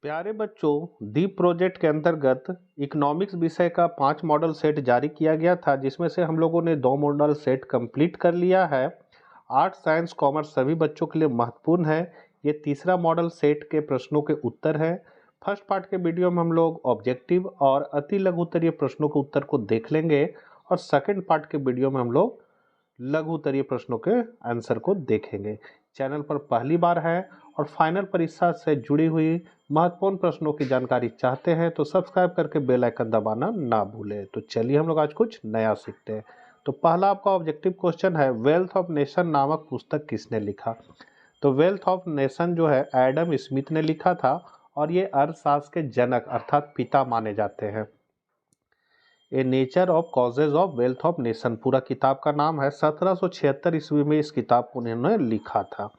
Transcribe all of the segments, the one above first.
प्यारे बच्चों, दीप प्रोजेक्ट के अंतर्गत इकोनॉमिक्स विषय का 5 मॉडल सेट जारी किया गया था, जिसमें से हम लोगों ने 2 मॉडल सेट कंप्लीट कर लिया है। आर्ट, साइंस, कॉमर्स सभी बच्चों के लिए महत्वपूर्ण है। ये तीसरा मॉडल सेट के प्रश्नों के उत्तर है। फर्स्ट पार्ट के वीडियो में हम लोग ऑब्जेक्टिव और अति लघु उत्तरीय प्रश्नों के उत्तर को देख लेंगे और सेकंड पार्ट के वीडियो में हम लोग लघु उत्तरीय प्रश्नों के आंसर को देखेंगे। चैनल पर पहली बार है और फाइनल परीक्षा से जुड़ी हुई महत्वपूर्ण प्रश्नों की जानकारी चाहते हैं तो सब्सक्राइब करके बेल आइकन दबाना ना भूलें। तो चलिए हम लोग आज कुछ नया सीखते हैं। तो पहला आपका ऑब्जेक्टिव क्वेश्चन है, वेल्थ ऑफ नेशन नामक पुस्तक किसने लिखा? तो वेल्थ ऑफ नेशन जो है एडम स्मिथ ने लिखा था और ये अर्थशास्त्र के जनक अर्थात पिता माने जाते हैं। ए nature of causes of wealth of nation पूरा किताब का नाम है। 1776 ईस्वी में इस किताब को उन्होंने लिखा था।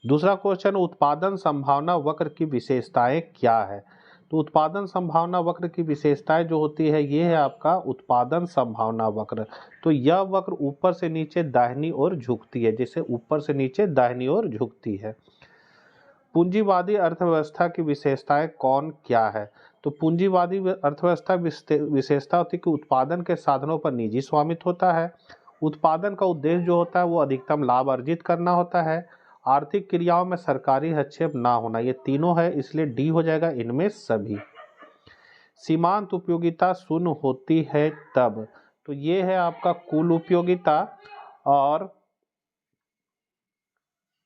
दूसरा क्वेश्चन, उत्पादन संभावना वक्र की विशेषताएं क्या है? तो उत्पादन संभावना वक्र की विशेषताएं जो होती है ये है आपका उत्पादन संभावना वक्र। तो यह वक्र ऊपर से नीचे दाहिनी ओर झुकती है, जैसे ऊपर से नीचे दाहिनी ओर झुकती है। पूंजीवादी अर्थव्यवस्था की विशेषताएं कौन क्या है? तो पूंजीवादी अर्थव्यवस्था विशेषता होती है कि उत्पादन के साधनों पर निजी स्वामित्व होता है। उत्पादन का उद्देश्य जो होता है वो अधिकतम लाभ अर्जित करना होता है। आर्थिक क्रियाओं में सरकारी हस्तक्षेप ना होना, ये तीनों है, इसलिए डी हो जाएगा इनमें सभी। सीमांत उपयोगिता शून्य होती है तब, तो ये है आपका कुल उपयोगिता और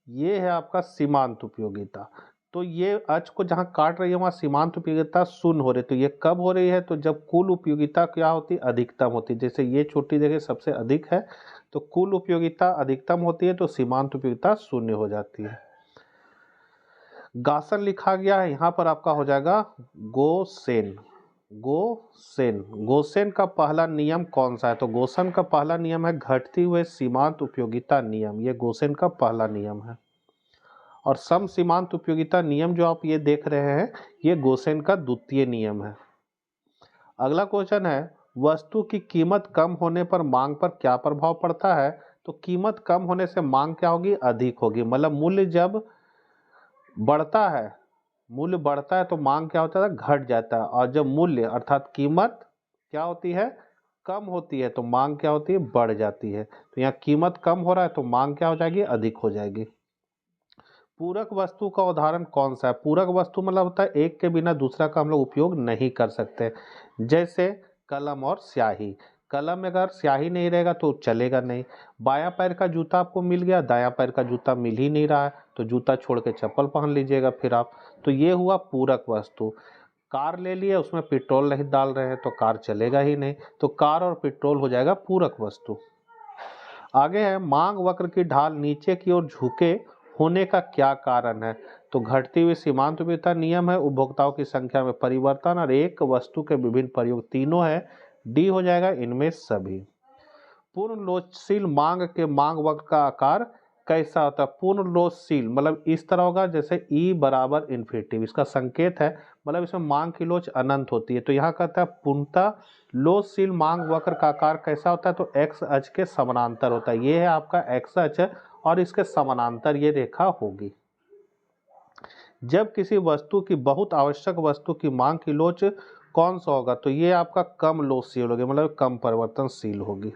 ये है आपका सीमांत उपयोगिता। तो ये अक्ष को जहां काट रही है वहां सीमांत उपयोगिता शून्य हो रही है। तो ये कब हो रही है? तो जब कुल उपयोगिता क्या होती है? अधिकतम होती है। जैसे ये छोटी जगह सबसे अधिक है, तो कुल उपयोगिता अधिकतम होती है तो सीमांत उपयोगिता शून्य हो जाती है। गासन लिखा गया है, यहाँ पर आपका हो जाएगा गोसेन। गोसेन का पहला नियम कौन सा है? तो गोसेन का पहला नियम है घटती हुए सीमांत उपयोगिता नियम, ये गोसेन का पहला नियम है। और सम सीमांत उपयोगिता नियम जो आप ये देख रहे हैं ये गोसेन का द्वितीय नियम है। अगला क्वेश्चन है, वस्तु की कीमत कम होने पर मांग पर क्या प्रभाव पड़ता है? तो कीमत कम होने से मांग क्या होगी? अधिक होगी। मतलब मूल्य जब बढ़ता है तो मांग क्या होता है? घट जाता है। और जब मूल्य अर्थात कीमत क्या होती है? कम होती है तो मांग क्या होती है? बढ़ जाती है। तो यहाँ कीमत कम हो रहा है तो मांग क्या हो जाएगी? अधिक हो जाएगी। पूरक वस्तु का उदाहरण कौन सा है? पूरक वस्तु मतलब होता है एक के बिना दूसरा का हम लोग उपयोग नहीं कर सकते। जैसे कलम और स्याही। कलम में अगर स्याही नहीं रहेगा तो चलेगा नहीं। बायां पैर का जूता आपको मिल गया, दायां पैर का जूता मिल ही नहीं रहा है, तो जूता छोड़ के चप्पल पहन लीजिएगा फिर आप। तो ये हुआ पूरक वस्तु। कार ले लिए, उसमें पेट्रोल नहीं डाल रहे हैं तो कार चलेगा ही नहीं, तो कार और पेट्रोल हो जाएगा पूरक वस्तु। आगे है, मांग वक्र की ढाल नीचे की ओर झुके होने का क्या कारण है? तो घटती हुई सीमांत उपयोगिता नियम है, उपभोक्ताओं की संख्या में परिवर्तन और एक वस्तु के विभिन्न प्रयोग, तीनों है। डी हो जाएगा इनमें सभी। पूर्ण लोचशील मांग के मांग वक्र का आकार कैसा होता है? पूर्ण लोचशील मतलब इस तरह होगा जैसे E बराबर इन्फिनिटी, इसका संकेत है, मतलब इसमें मांग की लोच अनंत होती है। तो यहाँ कहता है पूर्णतः लोचशील मांग वक्र का आकार कैसा होता है? तो एक्स अक्ष के समानांतर होता है। ये है आपका एक्स अक्ष और इसके समानांतर ये रेखा होगी। जब किसी वस्तु की बहुत आवश्यक वस्तु की मांग की लोच कौन सा होगा? तो ये आपका कम लोचशील होगी, मतलब कम परिवर्तनशील होगी।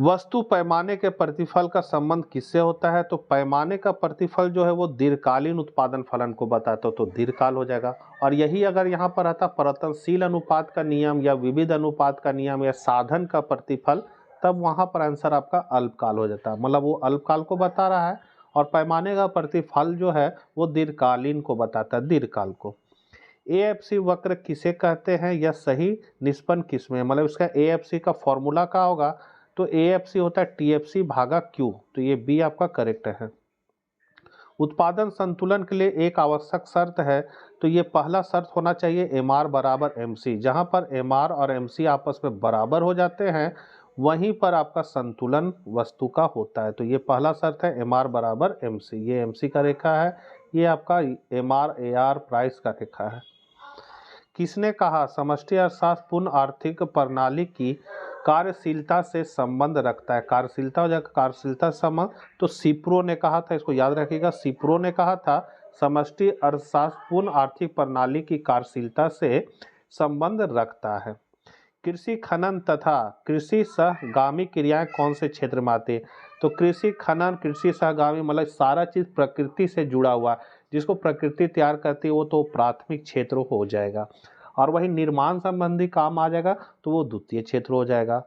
वस्तु पैमाने के प्रतिफल का संबंध किससे होता है? तो पैमाने का प्रतिफल जो है वो दीर्घकालीन उत्पादन फलन को बताता है, तो दीर्घकाल हो जाएगा। और यही अगर यहाँ पर आता परिवर्तनशील अनुपात का नियम या विविध अनुपात का नियम या साधन का प्रतिफल, तब वहाँ पर आंसर आपका अल्पकाल हो जाता है, मतलब वो अल्पकाल को बता रहा है। और पैमाने का प्रतिफल जो है वो दीर्घकालीन को बताता है, दीर्घकाल को। AFC वक्र किसे कहते हैं या सही निष्पन्न किसमें? मतलब इसका AFC का फॉर्मूला क्या होगा? तो AFC होता है TFC भागा Q, तो ये बी आपका करेक्ट है। उत्पादन संतुलन के लिए एक आवश्यक शर्त है, तो ये पहला शर्त होना चाहिए MR बराबर MC। जहां पर MR और MC आपस में बराबर हो जाते हैं वहीं पर आपका संतुलन वस्तु का होता है। तो ये पहला शर्त है MR बराबर MC। ये MC का रेखा है, ये आपका MR AR प्राइस का रेखा है। किसने कहा समष्टि अर्थशास्त्र पूर्ण आर्थिक प्रणाली की कार्यशीलता से संबंध रखता है? कार्यशीलता हो जाएगा कार्यशीलता संबंध, तो सिप्रो ने कहा था, इसको याद रखिएगा, सिप्रो ने कहा था समष्टि अर्थशास्त्रपूर्ण आर्थिक प्रणाली की कार्यशीलता से संबंध रखता है। कृषि खनन तथा कृषि सहगामी क्रियाएं कौन से क्षेत्र में आती है? तो कृषि खनन, कृषि सहगामी मतलब सारा चीज प्रकृति से जुड़ा हुआ, जिसको प्रकृति तैयार करती है वो तो प्राथमिक क्षेत्र हो जाएगा, और वही निर्माण संबंधी काम आ जाएगा तो वो द्वितीय क्षेत्र हो जाएगा।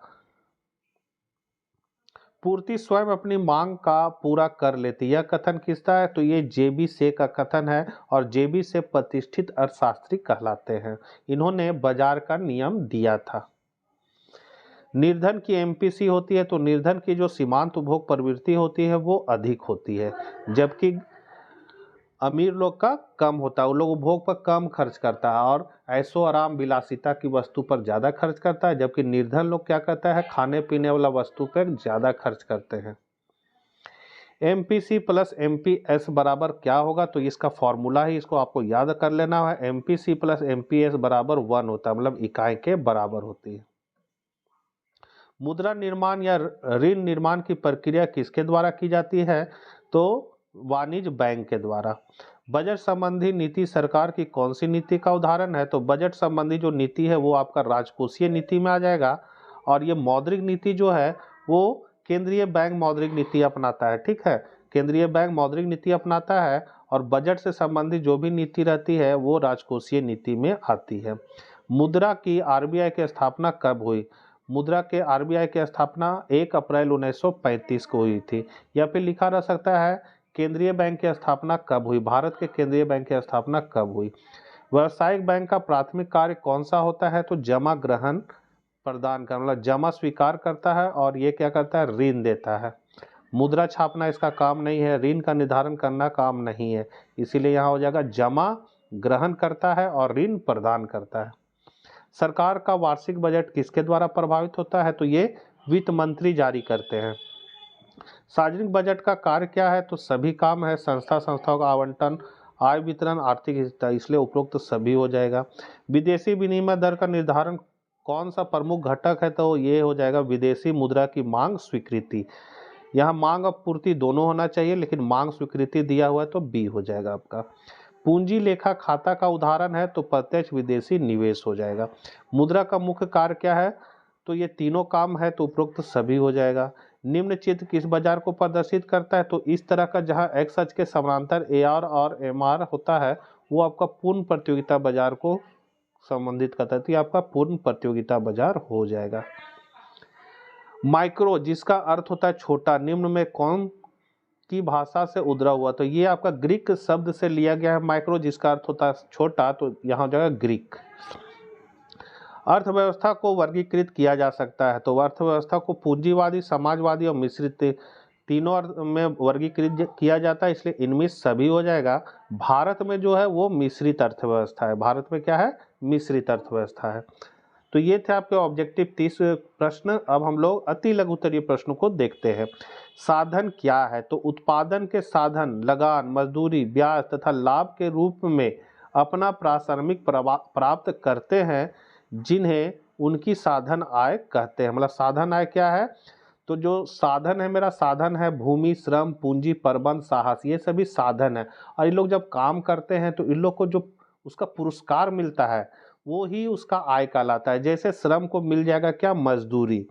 पूर्ति स्वयं अपनी मांग का पूरा कर लेती है, यह कथन किसका है? तो ये जेबी से का कथन है, और जेबी से प्रतिष्ठित अर्थशास्त्री कहलाते हैं। इन्होंने बाजार का नियम दिया था। निर्धन की एमपीसी होती है, तो निर्धन की जो सीमांत उपभोग प्रवृत्ति होती है वो अधिक होती है, जबकि अमीर लोग का कम होता है। वो लोग उपभोग पर कम खर्च करता है और ऐशो आराम विलासिता की वस्तु पर ज़्यादा खर्च करता है, जबकि निर्धन लोग क्या करता है? खाने पीने वाला वस्तु पर ज़्यादा खर्च करते हैं। एमपीसी प्लस एमपीएस बराबर क्या होगा? तो इसका फॉर्मूला ही इसको आपको याद कर लेना है। एमपीसी प्लस एमपीएस बराबर 1 होता है, मतलब इकाई के बराबर होती है। मुद्रा निर्माण या ऋण निर्माण की प्रक्रिया किसके द्वारा की जाती है? तो वाणिज्य बैंक के द्वारा। बजट संबंधी नीति सरकार की कौन सी नीति का उदाहरण है? तो बजट संबंधी जो नीति है वो आपका राजकोषीय नीति में आ जाएगा, और ये मौद्रिक नीति जो है वो केंद्रीय बैंक मौद्रिक नीति अपनाता है। ठीक है, केंद्रीय बैंक मौद्रिक नीति अपनाता है, और बजट से संबंधित जो भी नीति रहती है वो राजकोषीय नीति में आती है। मुद्रा की आरबीआई की स्थापना कब हुई? मुद्रा के आरबीआई की स्थापना 1 अप्रैल 1935 को हुई थी, या फिर लिखा रह सकता है केंद्रीय बैंक की स्थापना कब हुई? भारत के केंद्रीय बैंक की स्थापना कब हुई? व्यावसायिक बैंक का प्राथमिक कार्य कौन सा होता है? तो जमा ग्रहण प्रदान करना, मतलब जमा स्वीकार करता है और ये क्या करता है? ऋण देता है। मुद्रा छापना इसका काम नहीं है, ऋण का निर्धारण करना काम नहीं है, इसीलिए यहाँ हो जाएगा जमा ग्रहण करता है और ऋण प्रदान करता है। सरकार का वार्षिक बजट किसके द्वारा प्रभावित होता है? तो ये वित्त मंत्री जारी करते हैं। सार्वजनिक बजट का कार्य क्या है? तो सभी काम है, संस्थाओं का आवंटन, आय वितरण, आर्थिक हिस्सा, इसलिए उपरोक्त तो सभी हो जाएगा। विदेशी विनिमय दर का निर्धारण कौन सा प्रमुख घटक है? तो ये हो जाएगा विदेशी मुद्रा की मांग स्वीकृति। यहाँ मांग और पूर्ति दोनों होना चाहिए, लेकिन मांग स्वीकृति दिया हुआ है तो बी हो जाएगा आपका। पूंजी लेखा खाता का उदाहरण है, तो प्रत्यक्ष विदेशी निवेश हो जाएगा। मुद्रा का मुख्य कार्य क्या है? तो ये तीनों काम है, तो उपरोक्त सभी हो जाएगा। निम्न चित्र किस बाजार को प्रदर्शित करता है? तो इस तरह का जहां एक्स अक्ष के समांतर एआर और एमआर होता है वो आपका पूर्ण प्रतियोगिता बाजार को संबंधित करता है, तो ये आपका पूर्ण प्रतियोगिता बाजार हो जाएगा। माइक्रो, जिसका अर्थ होता है छोटा, निम्न में कौन की भाषा से उधरा हुआ? तो ये आपका ग्रीक शब्द से लिया गया है माइक्रो, जिसका अर्थ होता है छोटा, तो यहाँ हो जाएगा ग्रीक। अर्थव्यवस्था को वर्गीकृत किया जा सकता है, तो अर्थव्यवस्था को पूंजीवादी, समाजवादी और मिश्रित तीनों अर्थ में वर्गीकृत किया जाता है, इसलिए इनमें सभी हो जाएगा। भारत में जो है वो मिश्रित अर्थव्यवस्था है। भारत में क्या है? मिश्रित अर्थव्यवस्था है। तो ये थे आपके ऑब्जेक्टिव 30 प्रश्न। अब हम लोग अति लघु उत्तरीय प्रश्नों को देखते हैं। साधन क्या है? तो उत्पादन के साधन लगान, मजदूरी, ब्याज तथा लाभ के रूप में अपना पारिश्रमिक प्राप्त करते हैं, जिन्हें उनकी साधन आय कहते हैं। मतलब साधन आय क्या है? तो जो साधन है, मेरा साधन है भूमि, श्रम, पूंजी, प्रबंध, साहस, ये सभी साधन है, और ये लोग जब काम करते हैं तो इन लोग को जो उसका पुरस्कार मिलता है वो ही उसका आय कहलाता है। जैसे श्रम को मिल जाएगा क्या? मजदूरी,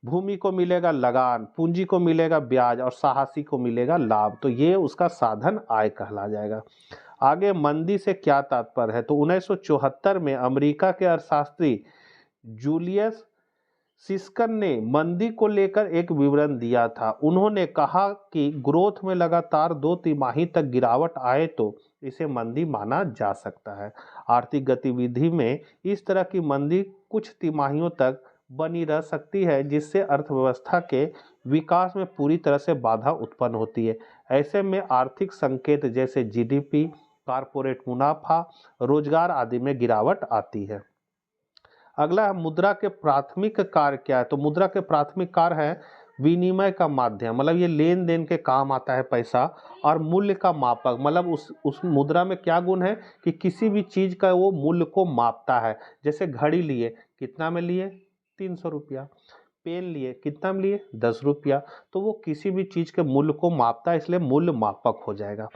भूमि को मिलेगा लगान, पूंजी को मिलेगा ब्याज और साहसी को मिलेगा लाभ, तो ये उसका साधन आय कहला जाएगा। आगे मंदी से क्या तात्पर्य है? तो 1974 में अमेरिका के अर्थशास्त्री जूलियस सिस्कन ने मंदी को लेकर एक विवरण दिया था। उन्होंने कहा कि ग्रोथ में लगातार 2 तिमाही तक गिरावट आए तो इसे मंदी माना जा सकता है। आर्थिक गतिविधि में इस तरह की मंदी कुछ तिमाहियों तक बनी रह सकती है, जिससे अर्थव्यवस्था के विकास में पूरी तरह से बाधा उत्पन्न होती है। ऐसे में आर्थिक संकेत जैसे जीडीपी, कारपोरेट मुनाफा, रोजगार आदि में गिरावट आती है। अगला, मुद्रा के प्राथमिक कार्य क्या है? तो मुद्रा के प्राथमिक कार्य है विनिमय का माध्यम, मतलब ये लेन देन के काम आता है पैसा, और मूल्य का मापक, मतलब उस मुद्रा में क्या गुण है कि किसी भी चीज का वो मूल्य को मापता है। जैसे घड़ी लिए, कितना में लिए? 300 रुपया। पेन लिए, कितना में लिए? 10 रुपया। तो वो किसी भी चीज के मूल्य को मापता है, इसलिए मूल्य मापक हो जाएगा।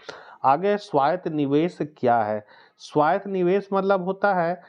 आगे स्वायत्त निवेश क्या है? स्वायत्त निवेश मतलब होता है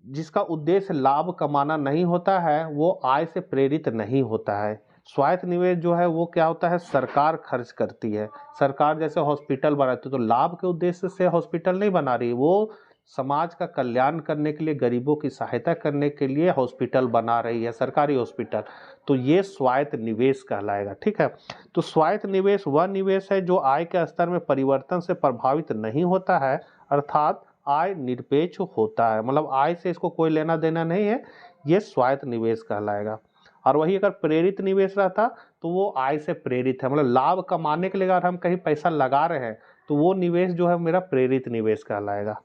जिसका उद्देश्य लाभ कमाना नहीं होता है, वो आय से प्रेरित नहीं होता है। स्वायत्त निवेश जो है वो क्या होता है, सरकार खर्च करती है। सरकार जैसे हॉस्पिटल बनाती है तो लाभ के उद्देश्य से हॉस्पिटल नहीं बना रही, वो समाज का कल्याण करने के लिए, गरीबों की सहायता करने के लिए हॉस्पिटल बना रही है, सरकारी हॉस्पिटल। तो ये स्वायत्त निवेश कहलाएगा। ठीक है, तो स्वायत्त निवेश वह निवेश है जो आय के स्तर में परिवर्तन से प्रभावित नहीं होता है, अर्थात आय निरपेक्ष होता है, मतलब आय से इसको कोई लेना देना नहीं है, ये स्वायत्त निवेश कहलाएगा। और वही अगर प्रेरित निवेश रहता तो वो आय से प्रेरित है, मतलब लाभ कमाने के लिए अगर हम कहीं पैसा लगा रहे हैं तो वो निवेश जो है मेरा प्रेरित निवेश कहलाएगा।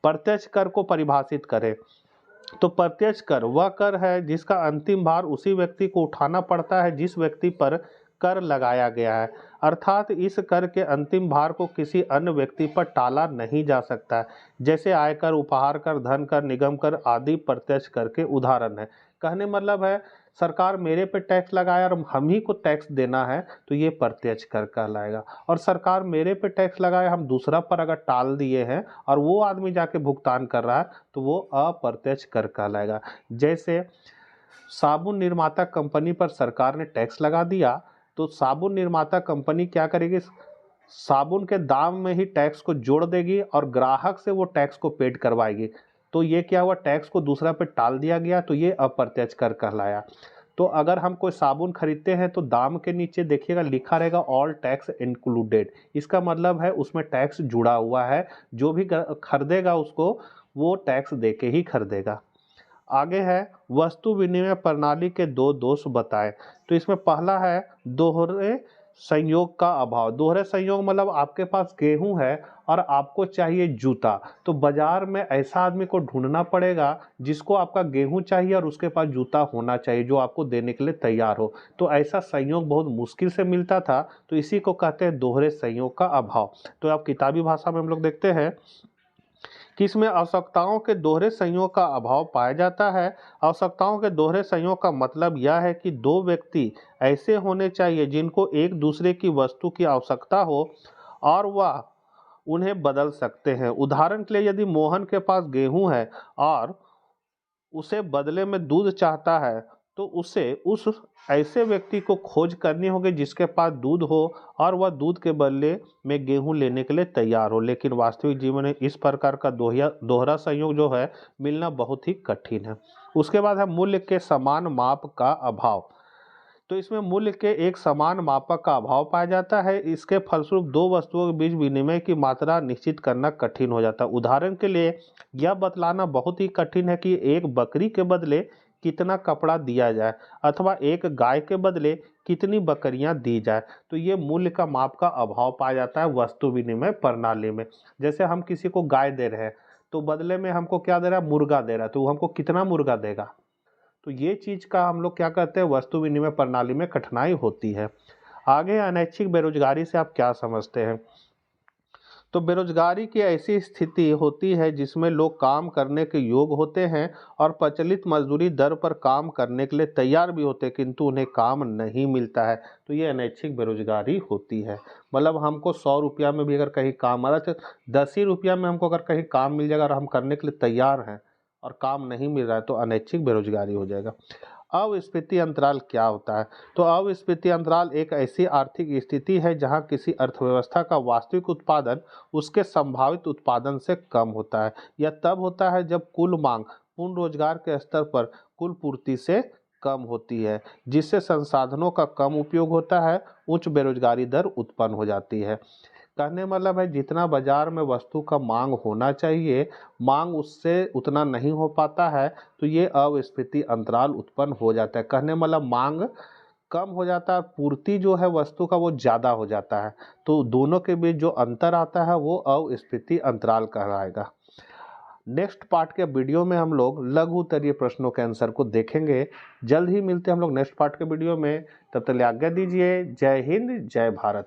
प्रत्यक्ष कर को परिभाषित करें तो प्रत्यक्ष कर वह कर है जिसका अंतिम भार उसी व्यक्ति को उठाना पड़ता है जिस व्यक्ति पर कर लगाया गया है, अर्थात इस कर के अंतिम भार को किसी अन्य व्यक्ति पर टाला नहीं जा सकता है। जैसे आयकर, उपहार कर, धन कर, निगम कर आदि प्रत्यक्ष कर के उदाहरण है। कहने मतलब है सरकार मेरे पे टैक्स लगाया और हम ही को टैक्स देना है तो ये प्रत्यक्ष कर कहलाएगा। और सरकार मेरे पे टैक्स लगाया, हम दूसरा पर अगर टाल दिए हैं और वो आदमी जाके भुगतान कर रहा है तो वो अप्रत्यक्ष कर कहलाएगा। जैसे साबुन निर्माता कंपनी पर सरकार ने टैक्स लगा दिया तो साबुन निर्माता कंपनी क्या करेगी, साबुन के दाम में ही टैक्स को जोड़ देगी और ग्राहक से वो टैक्स को पेड करवाएगी। तो ये क्या हुआ, टैक्स को दूसरा पे टाल दिया गया, तो ये अप्रत्यक्ष कर कहलाया। तो अगर हम कोई साबुन खरीदते हैं तो दाम के नीचे देखिएगा लिखा रहेगा ऑल टैक्स इंक्लूडेड, इसका मतलब है उसमें टैक्स जुड़ा हुआ है, जो भी खरीदेगा उसको वो टैक्स दे के ही खरीदेगा। आगे है वस्तु विनिमय प्रणाली के दो दोष बताएं। तो इसमें पहला है दोहरे संयोग का अभाव। दोहरे संयोग मतलब आपके पास गेहूं है और आपको चाहिए जूता, तो बाजार में ऐसा आदमी को ढूंढना पड़ेगा जिसको आपका गेहूं चाहिए और उसके पास जूता होना चाहिए जो आपको देने के लिए तैयार हो। तो ऐसा संयोग बहुत मुश्किल से मिलता था, तो इसी को कहते हैं दोहरे संयोग का अभाव। तो आप किताबी भाषा में हम लोग देखते हैं कि इसमें आवश्यकताओं के दोहरे संयोग का अभाव पाया जाता है। आवश्यकताओं के दोहरे संयोग का मतलब यह है कि दो व्यक्ति ऐसे होने चाहिए जिनको एक दूसरे की वस्तु की आवश्यकता हो और वह उन्हें बदल सकते हैं। उदाहरण के लिए यदि मोहन के पास गेहूं है और उसे बदले में दूध चाहता है तो उसे उस ऐसे व्यक्ति को खोज करनी होगी जिसके पास दूध हो और वह दूध के बदले में गेहूं लेने के लिए तैयार हो। लेकिन वास्तविक जीवन में इस प्रकार का दोहरा संयोग जो है मिलना बहुत ही कठिन है। उसके बाद है मूल्य के समान माप का अभाव। तो इसमें मूल्य के एक समान मापक का अभाव पाया जाता है। इसके फलस्वरूप दो वस्तुओं के बीच विनिमय की मात्रा निश्चित करना कठिन हो जाता है। उदाहरण के लिए यह बतलाना बहुत ही कठिन है कि एक बकरी के बदले कितना कपड़ा दिया जाए अथवा एक गाय के बदले कितनी बकरियां दी जाए। तो ये मूल्य का माप का अभाव पाया जाता है वस्तु विनिमय प्रणाली में। जैसे हम किसी को गाय दे रहे हैं तो बदले में हमको क्या दे रहा है, मुर्गा दे रहा है, तो वो हमको कितना मुर्गा देगा। तो ये चीज का हम लोग क्या कहते हैं, वस्तु विनिमय प्रणाली में कठिनाई होती है। आगे अनैच्छिक बेरोजगारी से आप क्या समझते हैं? तो बेरोजगारी की ऐसी स्थिति होती है जिसमें लोग काम करने के योग्य होते हैं और प्रचलित मजदूरी दर पर काम करने के लिए तैयार भी होते हैं किंतु उन्हें काम नहीं मिलता है। तो ये अनैच्छिक बेरोजगारी होती है। मतलब हमको 100 रुपया में भी अगर कहीं काम आ रहा है, 10 ही रुपया में हमको अगर कहीं काम मिल जाएगा और हम करने के लिए तैयार हैं और काम नहीं मिल रहा है तो अनैच्छिक बेरोजगारी हो जाएगा। अविस्फीति अंतराल क्या होता है? तो अविस्फीति अंतराल एक ऐसी आर्थिक स्थिति है जहां किसी अर्थव्यवस्था का वास्तविक उत्पादन उसके संभावित उत्पादन से कम होता है। यह तब होता है जब कुल मांग पूर्ण रोजगार के स्तर पर कुल पूर्ति से कम होती है, जिससे संसाधनों का कम उपयोग होता है, उच्च बेरोजगारी दर उत्पन्न हो जाती है। कहने मतलब है जितना बाजार में वस्तु का मांग होना चाहिए, मांग उससे उतना नहीं हो पाता है, तो ये अविस्फीति अंतराल उत्पन्न हो जाता है। कहने मतलब मांग कम हो जाता है, पूर्ति जो है वस्तु का वो ज़्यादा हो जाता है, तो दोनों के बीच जो अंतर आता है वो अविस्फीति अंतराल कहलाएगा। नेक्स्ट पार्ट के वीडियो में हम लोग लघु उत्तरीय प्रश्नों के आंसर को देखेंगे। जल्द ही मिलते हैं हम लोग नेक्स्ट पार्ट के वीडियो में, तब तक आज्ञा दीजिए। जय हिंद, जय भारत।